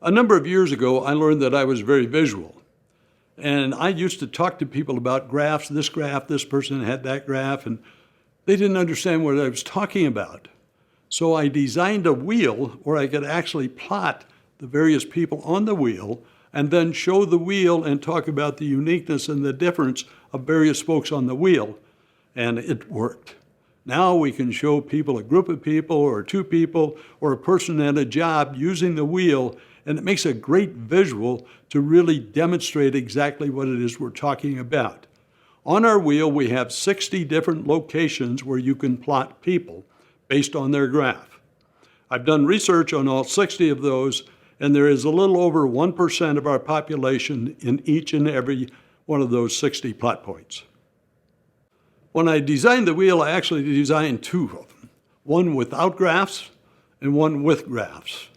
A number of years ago, I learned that I was very visual. And I used to talk to people about graphs, this person had that graph, and they didn't understand what I was talking about. So I designed a wheel where I could actually plot the various people on the wheel and then show the wheel and talk about the uniqueness and the difference of various spokes on the wheel. And it worked. Now we can show people, a group of people or two people or a person at a job using the wheel, and it makes a great visual to really demonstrate exactly what it is we're talking about. On our wheel, we have 60 different locations where you can plot people based on their graph. I've done research on all 60 of those, and there is a little over 1% of our population in each and every one of those 60 plot points. When I designed the wheel, I actually designed two of them, one without graphs and one with graphs.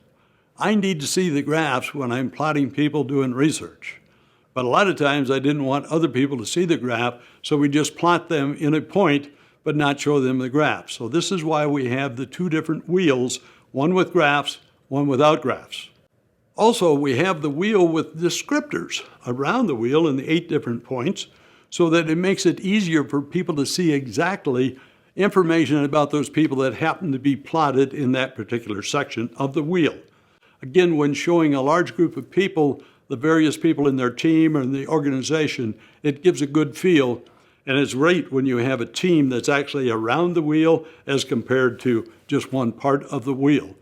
I need to see the graphs when I'm plotting people doing research. But a lot of times I didn't want other people to see the graph, so we just plot them in a point, but not show them the graph. So this is why we have the two different wheels, one with graphs, one without graphs. Also, we have the wheel with descriptors around the wheel in the 8 different points, so that it makes it easier for people to see exactly information about those people that happen to be plotted in that particular section of the wheel. Again, when showing a large group of people, the various people in their team or in the organization, it gives a good feel. And it's great when you have a team that's actually around the wheel as compared to just one part of the wheel.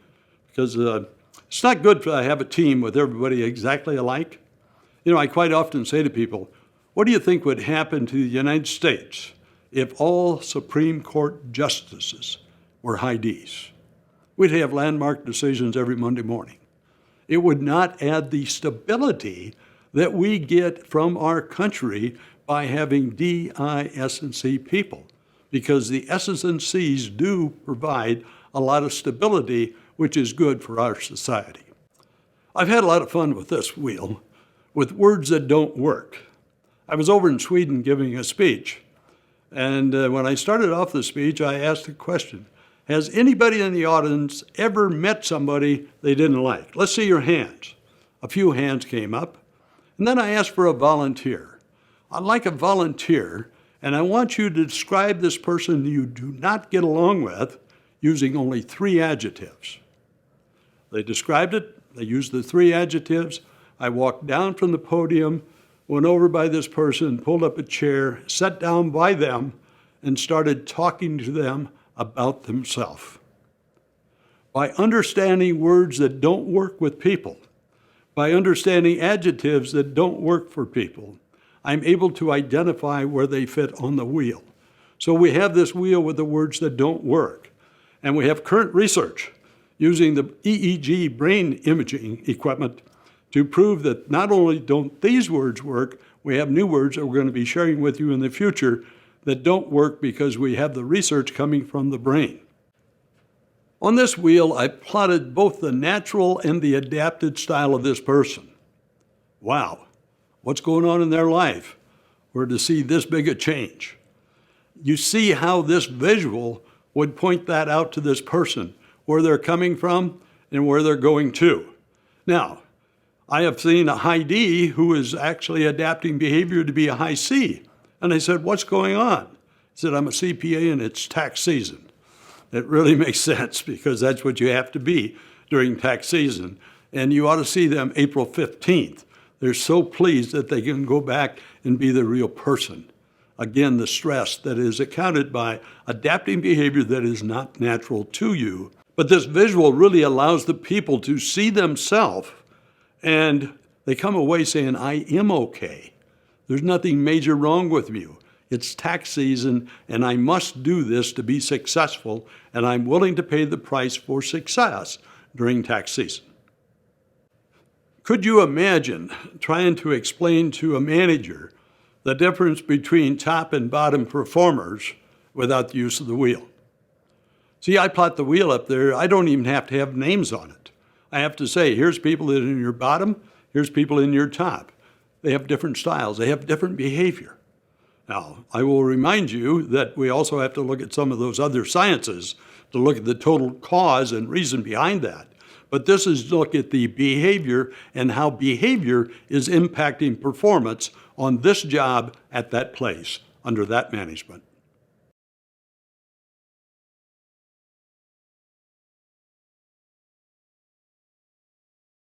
Because it's not good to have a team with everybody exactly alike. You know, I quite often say to people, what do you think would happen to the United States if all Supreme Court justices were high Ds? We'd have landmark decisions every Monday morning. It would not add the stability that we get from our country by having D, I, S, and C people, because the S's and C's do provide a lot of stability, which is good for our society. I've had a lot of fun with this wheel, with words that don't work. I was over in Sweden giving a speech, and when I started off the speech, I asked a question. Has anybody in the audience ever met somebody they didn't like? Let's see your hands. A few hands came up. And then I asked for a volunteer. I'd like a volunteer, and I want you to describe this person you do not get along with using only 3 adjectives. They described it. They used the 3 adjectives. I walked down from the podium, went over by this person, pulled up a chair, sat down by them, and started talking to them about themselves. By understanding words that don't work with people, by understanding adjectives that don't work for people, I'm able to identify where they fit on the wheel. So we have this wheel with the words that don't work. And we have current research using the EEG brain imaging equipment to prove that not only don't these words work, we have new words that we're going to be sharing with you in the future that don't work because we have the research coming from the brain. On this wheel, I plotted both the natural and the adapted style of this person. Wow, what's going on in their life? We're to see this big a change. You see how this visual would point that out to this person, where they're coming from and where they're going to. Now, I have seen a high D who is actually adapting behavior to be a high C. And I said, what's going on? He said, I'm a CPA and it's tax season. It really makes sense because that's what you have to be during tax season. And you ought to see them April 15th. They're so pleased that they can go back and be the real person. Again, the stress that is accounted by adapting behavior that is not natural to you. But this visual really allows the people to see themselves, and they come away saying, I am okay. There's nothing major wrong with you. It's tax season, and I must do this to be successful, and I'm willing to pay the price for success during tax season. Could you imagine trying to explain to a manager the difference between top and bottom performers without the use of the wheel? See, I plot the wheel up there. I don't even have to have names on it. I have to say, here's people that are in your bottom, here's people in your top. They have different styles. They have different behavior. Now, I will remind you that we also have to look at some of those other sciences to look at the total cause and reason behind that. But this is look at the behavior and how behavior is impacting performance on this job at that place under that management.